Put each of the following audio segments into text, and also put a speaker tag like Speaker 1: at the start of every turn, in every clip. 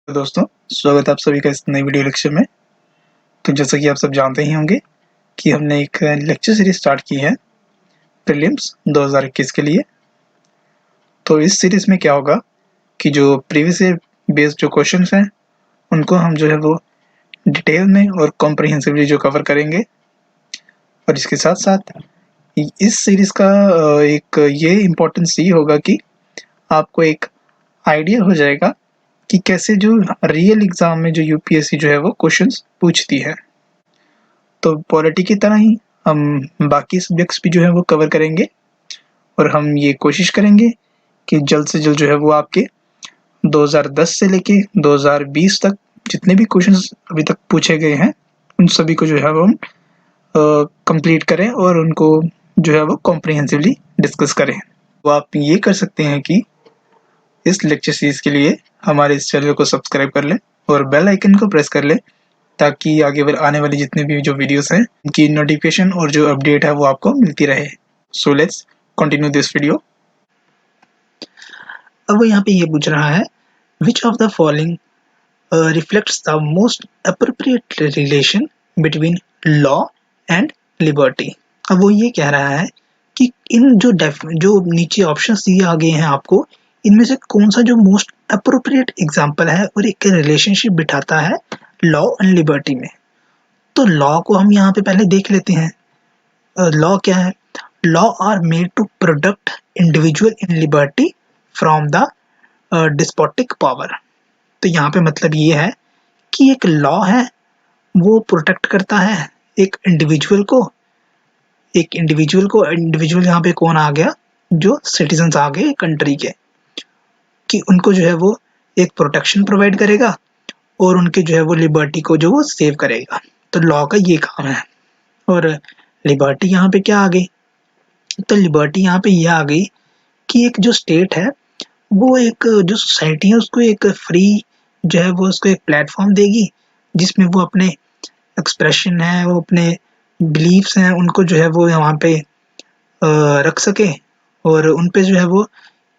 Speaker 1: तो दोस्तों, स्वागत है आप सभी का इस नई वीडियो लेक्चर में। तो जैसा कि आप सब जानते ही होंगे कि हमने एक लेक्चर सीरीज स्टार्ट की है प्रीलिम्स 2021 के लिए। तो इस सीरीज में क्या होगा कि जो प्रीवियस ईयर बेस्ड जो क्वेश्चंस हैं उनको हम जो है वो डिटेल में और कॉम्प्रिहेंसिवली जो कवर करेंगे। और इसके साथ साथ इस सीरीज का एक ये इम्पोर्टेंस ये होगा कि आपको एक आइडिया हो जाएगा कि कैसे जो रियल एग्जाम में जो यूपीएससी जो है वो क्वेश्चंस पूछती है। तो पॉलिटी की तरह ही हम बाकी सब्जेक्ट्स भी जो है वो कवर करेंगे और हम ये कोशिश करेंगे कि जल्द से जल्द जो है वो आपके 2010 से लेके 2020 तक जितने भी क्वेश्चंस अभी तक पूछे गए हैं उन सभी को जो है वो हम कंप्लीट करें और उनको जो है वो कॉम्प्रिहेंसिवली डिस्कस करें। तो आप ये कर सकते हैं कि इस लेक्चर सीरीज के लिए हमारे इस चैनल को सब्सक्राइब कर लें और बेल आइकन को प्रेस कर लें ताकि आगे आने वाली जितने भी जो वीडियोस हैं उनकी नोटिफिकेशन और जो अपडेट है वो आपको मिलती रहे। So let's continue this video. अब वो यहाँ पे ये पूछ रहा है विच of the following reflects the most appropriate relation between law and liberty. अब वो ये कह रहा है कि इन जो नीचे ऑप्शंस दिए आ गए हैं आपको, इनमें से कौन सा जो मोस्ट अप्रोप्रिएट एग्जाम्पल है और एक रिलेशनशिप बिठाता है लॉ एंड लिबर्टी में। तो लॉ को हम यहाँ पे पहले देख लेते हैं। लॉ क्या है? Law are made to protect individual in liberty from the despotic power. तो यहाँ पे मतलब ये है कि एक लॉ है वो प्रोटेक्ट करता है एक इंडिविजुअल यहाँ पे कौन आ गया, जो सिटीजन्स आ गए कंट्री के, कि उनको जो है वो एक प्रोटेक्शन प्रोवाइड करेगा और उनके जो है वो लिबर्टी को जो वो सेव करेगा। तो लॉ का ये काम है। और लिबर्टी यहाँ पे क्या आ गई? तो लिबर्टी यहाँ पे ये आ गई कि एक जो स्टेट है वो एक जो सोसाइटी है उसको एक फ्री जो है वो उसको एक प्लेटफॉर्म देगी जिसमें वो अपने एक्सप्रेशन है, वो अपने बिलीफ्स हैं, उनको जो है वो वहाँ पे रख सके और उन पे जो है वो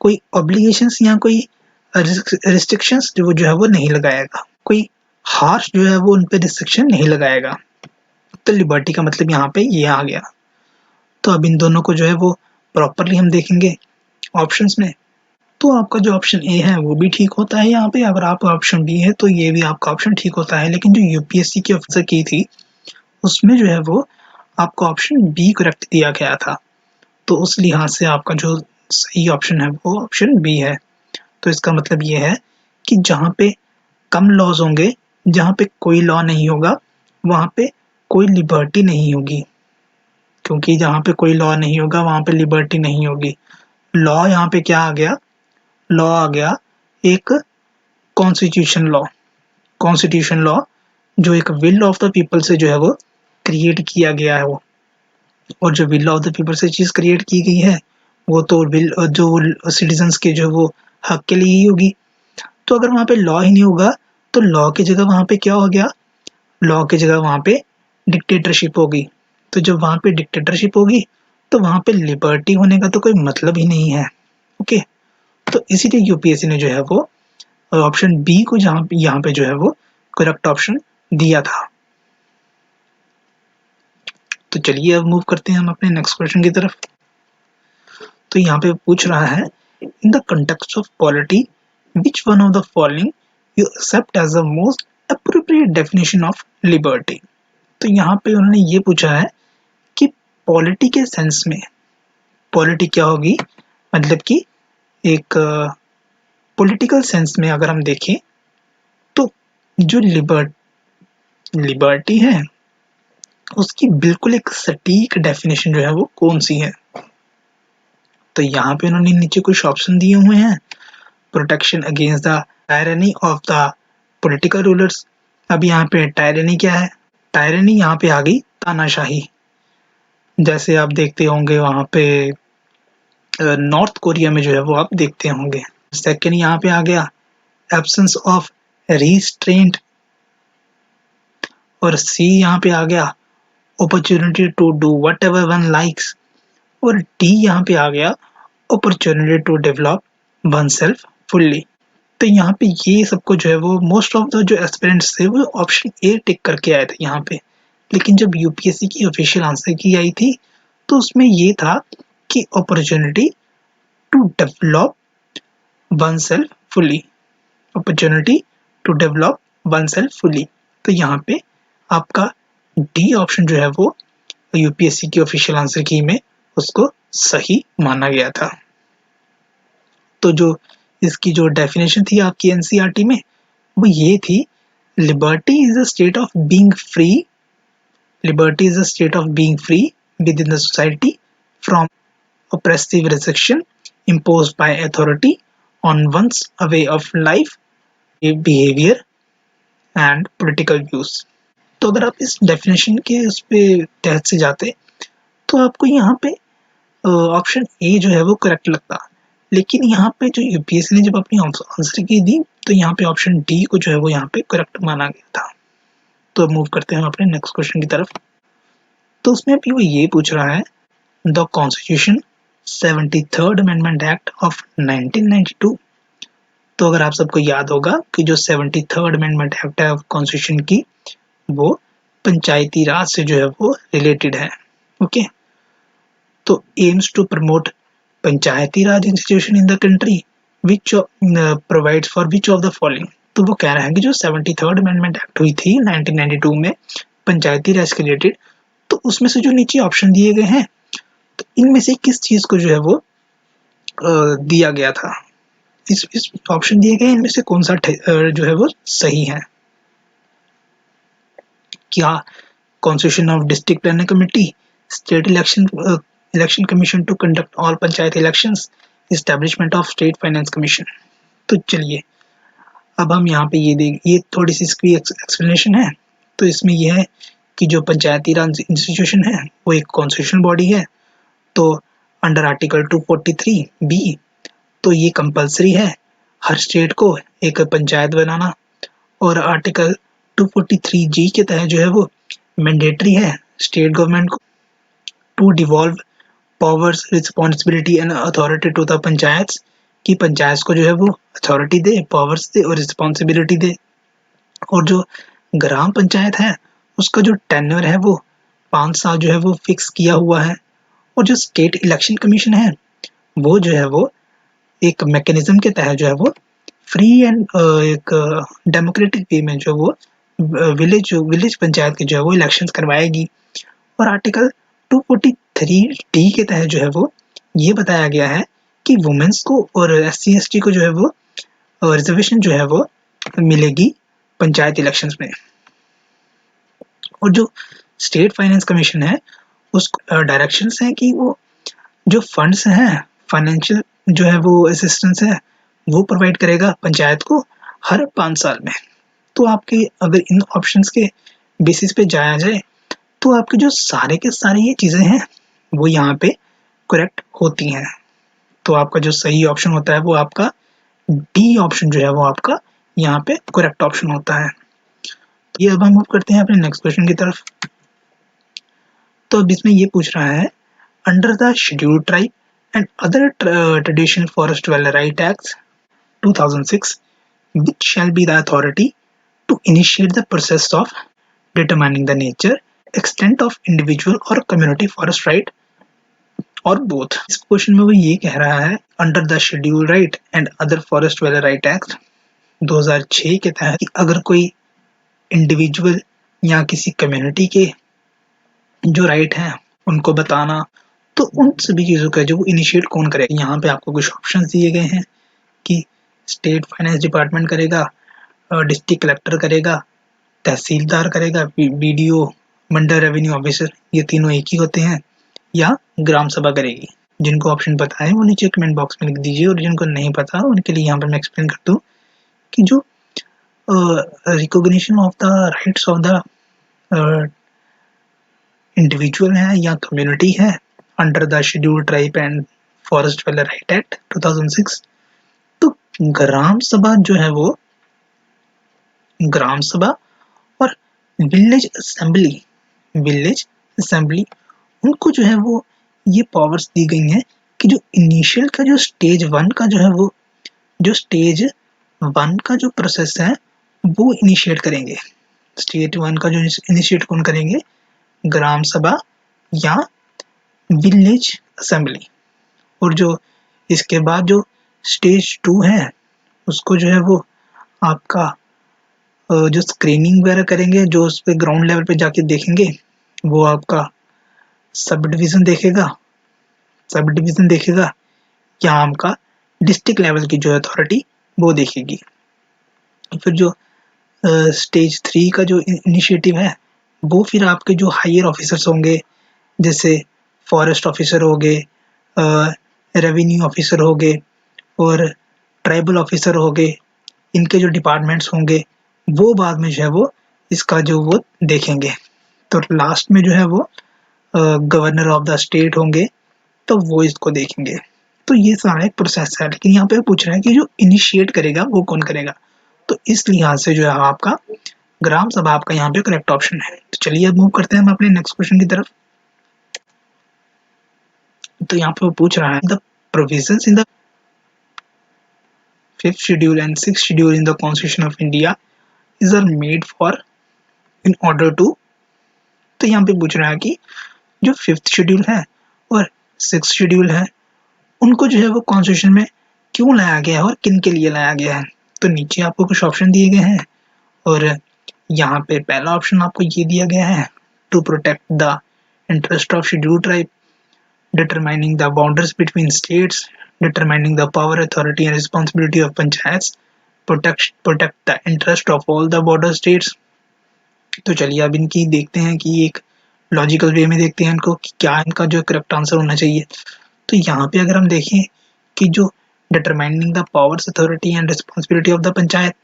Speaker 1: कोई ऑब्लिगेशंस या कोई रिस्ट्रिक्शंस जो है वो नहीं लगाएगा, कोई हार्श जो है वो उन पे रिस्ट्रिक्शन नहीं लगाएगा। तो लिबर्टी का मतलब यहाँ पे ये आ गया। तो अब इन दोनों को जो है वो प्रॉपरली हम देखेंगे ऑप्शंस में। तो आपका जो ऑप्शन ए है वो भी ठीक होता है यहाँ पे। अगर आपका ऑप्शन बी है तो ये भी आपका ऑप्शन ठीक होता है। लेकिन जो यूपीएससी की ऑफिसर की थी उसमें जो है वो आपका ऑप्शन बी करेक्ट दिया गया था। तो उस लिहाज से आपका जो सही ऑप्शन है वो ऑप्शन बी है। तो इसका मतलब ये है कि जहाँ पे कम लॉज होंगे, जहाँ पे कोई लॉ नहीं होगा, वहाँ पे कोई लिबर्टी नहीं होगी। क्योंकि जहाँ पे कोई लॉ नहीं होगा वहाँ पे लिबर्टी नहीं होगी। लॉ यहाँ पे क्या आ गया? लॉ आ गया एक कॉन्स्टिट्यूशन लॉ जो एक विल ऑफ द पीपल से जो है वो क्रिएट किया गया है वो। और जो विल ऑफ द पीपल से चीज क्रिएट की गई है वो तो विल जो सिटीजन्स के जो वो हक के लिए ही होगी। तो अगर वहाँ पे लॉ ही नहीं होगा तो लॉ की जगह वहाँ पे क्या हो गया? लॉ की जगह वहाँ पे डिक्टेटरशिप होगी। तो जब वहाँ पे डिक्टेटरशिप होगी तो वहाँ पे लिबर्टी होने का तो कोई मतलब ही नहीं है। ओके, तो इसीलिए यूपीएससी ने जो है वो ऑप्शन बी को यहाँ पे जो है वो करेक्ट ऑप्शन दिया था। तो चलिए अब मूव करते हैं हम अपने नेक्स्ट क्वेश्चन की तरफ। तो यहाँ पे पूछ रहा है in the context of polity which one of the following you accept as the most appropriate definition of liberty. तो यहाँ पे उन्होंने ये पूछा है कि पॉलिटी के सेंस में, पॉलिटी क्या होगी, मतलब कि एक पॉलिटिकल सेंस में अगर हम देखें तो जो लिबर्टी है उसकी बिल्कुल एक सटीक डेफिनेशन जो है वो कौन सी है। तो यहाँ पे उन्होंने नीचे कुछ ऑप्शन दिए हुए हैं। Protection against the tyranny of the political rulers. अब यहाँ पे टायरनी क्या है? टायरनी यहाँ पे आ गई तानाशाही। जैसे आप देखते होंगे वहाँ पे नॉर्थ कोरिया में जो है वो आप देखते होंगे। सेकेंड यहाँ पे आ गया एब्सेंस ऑफ रिस्ट्रेंट। और सी यहाँ पे आ गया opportunity to do whatever one likes. और डी यहाँ पे आ गया opportunity to develop oneself fully. तो यहाँ पे ये सबको जो है वो मोस्ट ऑफ द जो एस्पिरेंट्स थे वो ऑप्शन ए टिक करके आए थे यहाँ पे। लेकिन जब यूपीएससी की ऑफिशियल आंसर की आई थी तो उसमें ये था कि opportunity to develop oneself fully, opportunity to develop oneself fully. तो यहाँ पे आपका डी ऑप्शन जो है वो यूपीएससी की ऑफिशियल आंसर की में उसको सही माना गया था। तो जो इसकी जो डेफिनेशन थी आपकी एनसीईआरटी में वो ये थी, liberty is a state of being free, liberty is a state of being free with in the society from oppressive restriction imposed by authority on one's way of life, behavior and political views। तो अगर आप इस definition के उस पे तहत से जाते तो आपको यहाँ पे ऑप्शन ए जो है वो करेक्ट लगता। लेकिन यहाँ पे जो यूपीएससी ने जब अपनी आंसर की दी तो यहाँ पे ऑप्शन डी को जो है वो यहाँ पे करेक्ट माना गया था। तो मूव करते हैं अपने नेक्स्ट क्वेश्चन की तरफ। तो उसमें भी वो ये पूछ रहा है, the constitution 73rd amendment act of 1992। तो अगर आप सबको याद होगा कि जो 73rd अमेंडमेंट एक्ट है कॉन्स्टिट्यूशन की वो पंचायती राज से जो है वो रिलेटेड है। ओके, तो aims to promote Panchayati Raj institution in the country which provides for which of the following. तो वो कह रहा है कि जो 73rd अमेंडमेंट एक्ट हुई थी 1992 में पंचायती राज के रिलेटेड, तो उसमें से जो नीचे ऑप्शन दिए गए हैं तो इनमें से किस चीज को जो है वो दिया गया था, इस ऑप्शन दिए गए इनमें से कौन सा जो है वो सही है। क्या constitution of district planning committee, state election commission to conduct all panchayat elections, establishment of state finance commission. तो चलिए अब हम यहाँ पे ये थोड़ी सी इसकी एक्सप्लेनेशन है। तो इसमें यह है कि जो पंचायती राज इंस्टीट्यूशन है वो एक कॉन्स्टिट्यूशनल बॉडी है। तो अंडर आर्टिकल 243 बी तो ये कंपलसरी है हर स्टेट को एक पंचायत बनाना, और आर्टिकल 243 जी के तहत जो है वो मैंडेटरी है स्टेट गवर्नमेंट को to devolve powers responsibility and authority to the panchayat, कि पंचायत को जो है वो अथॉरिटी दे, पावर्स दे और रिस्पॉन्सिबिलिटी दे। और जो ग्राम पंचायत है उसका जो टेन्योर है वो 5 साल जो है वो फिक्स किया हुआ है। और जो स्टेट इलेक्शन कमीशन है वो जो है वो एक मैकेनिज्म के तहत जो है वो फ्री एंड एक डेमोक्रेटिक वे में जो वो विलेज पंचायत के जो है वो इलेक्शंस करवाएगी। और आर्टिकल 243 डी के तहत जो है वो ये बताया गया है कि वुमेन्स को और SC ST को जो है वो रिजर्वेशन जो है वो मिलेगी पंचायत इलेक्शंस में। और जो स्टेट फाइनेंस कमीशन है उसको डायरेक्शंस हैं कि वो जो फंड्स हैं फाइनेंशियल जो है वो असिस्टेंस है वो प्रोवाइड करेगा पंचायत को हर 5 साल में। तो आपके अगर इन ऑप्शंस के बेसिस पे जाया जाए तो आपके जो सारे के सारे ये चीज़ें हैं वो यहाँ पे करेक्ट होती हैं। तो आपका जो सही ऑप्शन होता है वो आपका डी ऑप्शन जो है वो आपका यहाँ पे करेक्ट ऑप्शन होता है। तो ये अब हम मूव करते हैं अपने नेक्स्ट क्वेश्चन की तरफ। तो अब इसमें ये पूछ रहा है, under the scheduled tribe and other traditional forest development right act 2006 which shall be the authority to initiate the process of determining the nature, extent of individual or community forest right और both। इस question में वो ये कह रहा है, under the schedule right and other forest development right act 2006 के तहत अगर कोई इंडिविजुअल या किसी कम्युनिटी के जो राइट हैं उनको बताना, तो उन सभी चीज़ों का जो वो इनिशिएट कौन करेगा। यहाँ पे आपको कुछ ऑप्शन दिए गए हैं कि स्टेट फाइनेंस डिपार्टमेंट करेगा, डिस्ट्रिक्ट कलेक्टर करेगा, तहसीलदार करेगा, BDO मंडल रेवेन्यू ऑफिसर, ये तीनों एक ही होते हैं, या ग्राम सभा करेगी। जिनको ऑप्शन पता है वो नीचे कमेंट बॉक्स में लिख दीजिए, और जिनको नहीं पता उनके लिए यहाँ पर मैं एक्सप्लेन करता हूँ कि जो recognition of the rights of the individual है या कम्युनिटी है under the scheduled tribe and forest development right act 2006, तो ग्राम सभा जो है वो ग्राम सभा और विलेज असेंबली उनको जो है वो ये पावर्स दी गई हैं कि जो इनिशियल का जो स्टेज 1 का जो है वो जो स्टेज 1 का जो प्रोसेस है वो इनिशिएट करेंगे। स्टेज 1 का जो इनिशिएट कौन करेंगे? ग्राम सभा या विलेज असेंबली। और जो इसके बाद जो स्टेज 2 है उसको जो है वो आपका जो स्क्रीनिंग वगैरह करेंगे, जो उस पे ग्राउंड लेवल पे जाके देखेंगे, वो आपका सब डिवीज़न देखेगा। सब डिवीज़न देखेगा या आपका डिस्ट्रिक्ट लेवल की जो अथॉरिटी वो देखेगी। फिर जो स्टेज 3 का जो इनिशिएटिव है वो फिर आपके जो हायर ऑफिसर्स होंगे, जैसे फॉरेस्ट ऑफिसर हो गए, रेवेन्यू ऑफिसर हो गए और ट्राइबल ऑफिसर हो गए, इनके जो डिपार्टमेंट्स होंगे वो बाद में जो है वो इसका जो वो देखेंगे। तो लास्ट में जो है वो गवर्नर ऑफ द स्टेट होंगे, तो वो इसको देखेंगे। तो ये सारा एक प्रोसेस है, लेकिन यहाँ पे पूछ रहा है कि जो इनिशिएट करेगा वो कौन करेगा। तो इस लिहाज से जो है आपका ग्राम सभा आपका यहाँ पे करेक्ट ऑप्शन है। तो चलिए अब मूव करते हैं हम अपने नेक्स्ट क्वेश्चन की तरफ। तो यहाँ पे वो पूछ रहा है the provisions in the 5th schedule and 6th schedule in the constitution of India is are made for in order to. तो यहाँ पे पूछ रहा है कि जो 5th शेड्यूल है और 6th शेड्यूल है उनको जो है वो कॉन्स्टिट्यूशन में क्यों लाया गया है और किन के लिए लाया गया है। तो नीचे आपको कुछ ऑप्शन दिए गए हैं और यहाँ पे पहला ऑप्शन आपको ये दिया गया है, to protect the interest of schedule tribe, determining the boundaries between states, determining the power, authority and responsibility of panchayats, protect the interest of all the border states। तो चलिए अब इनकी देखते हैं कि एक लॉजिकल वे में देखते हैं इनको कि क्या इनका जो करेक्ट आंसर होना चाहिए। तो यहाँ पे अगर हम देखें कि जो determining the powers, authority and responsibility of the panchayat,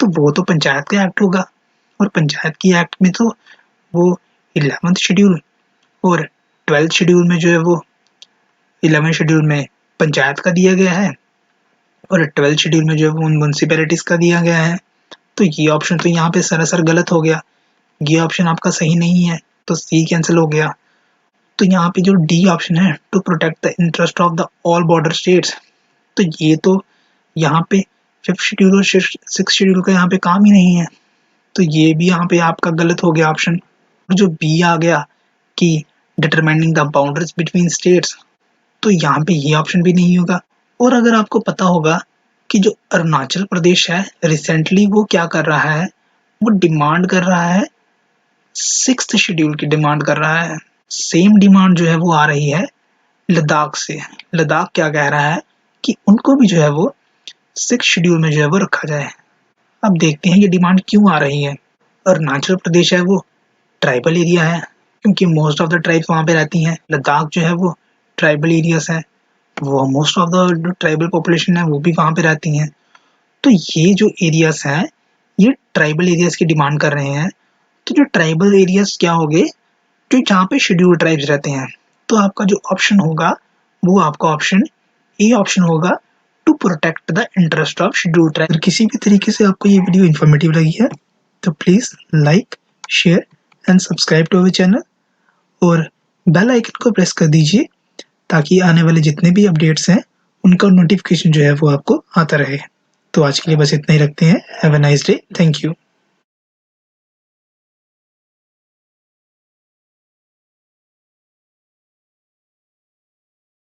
Speaker 1: तो वो तो पंचायत का एक्ट होगा और पंचायत की एक्ट में तो वो 11th शेड्यूल और 12th शेड्यूल में जो है वो 11th शेड्यूल में पंचायत का दिया गया है और 12th शेड्यूल में जो है वो म्युनिसिपैलिटीज का दिया गया है। तो ये ऑप्शन तो यहाँ पे सरासर गलत हो गया, ये ऑप्शन आपका सही नहीं है, तो सी कैंसिल हो गया। तो यहाँ पे जो डी ऑप्शन है, to protect the interest of the all border states, तो ये तो यहाँ पे 5th शेड्यूल और 6th शेड्यूल का यहाँ पे काम ही नहीं है, तो ये भी यहाँ पे आपका गलत हो गया ऑप्शन। और जो बी आ गया कि determining the boundaries between states, तो यहाँ पे ये ऑप्शन भी नहीं होगा। और अगर आपको पता होगा कि जो अरुणाचल प्रदेश है रिसेंटली वो क्या कर रहा है, वो डिमांड कर रहा है 6th शेड्यूल की डिमांड कर रहा है। सेम डिमांड जो है वो आ रही है लद्दाख से। लद्दाख क्या कह रहा है कि उनको भी जो है वो 6th शेड्यूल में जो है वो रखा जाए। अब देखते हैं ये डिमांड क्यों आ रही है। अरुणाचल प्रदेश है वो ट्राइबल एरिया है, क्योंकि मोस्ट ऑफ द ट्राइब्स वहाँ पे रहती हैं। लद्दाख जो है वो ट्राइबल एरियाज है, वो most of the tribal population है वो भी वहाँ पे रहती हैं। तो ये जो एरियाज हैं ये ट्राइबल एरियाज की डिमांड कर रहे हैं। तो जो ट्राइबल एरियाज क्या हो गए, जो जहाँ पे शेड्यूल ट्राइब्स रहते हैं। तो आपका जो ऑप्शन होगा वो आपका ऑप्शन ए ऑप्शन होगा, to protect the interest of schedule tribe. अगर किसी भी तरीके से आपको ये वीडियो इन्फॉर्मेटिव लगी है तो please like, share and subscribe to our channel और बेल आइकन को प्रेस कर दीजिए ताकि आने वाले जितने भी अपडेट्स हैं उनका नोटिफिकेशन जो है वो आपको आता रहे। तो आज के लिए बस इतना ही रखते हैं। Have a nice day. Thank you.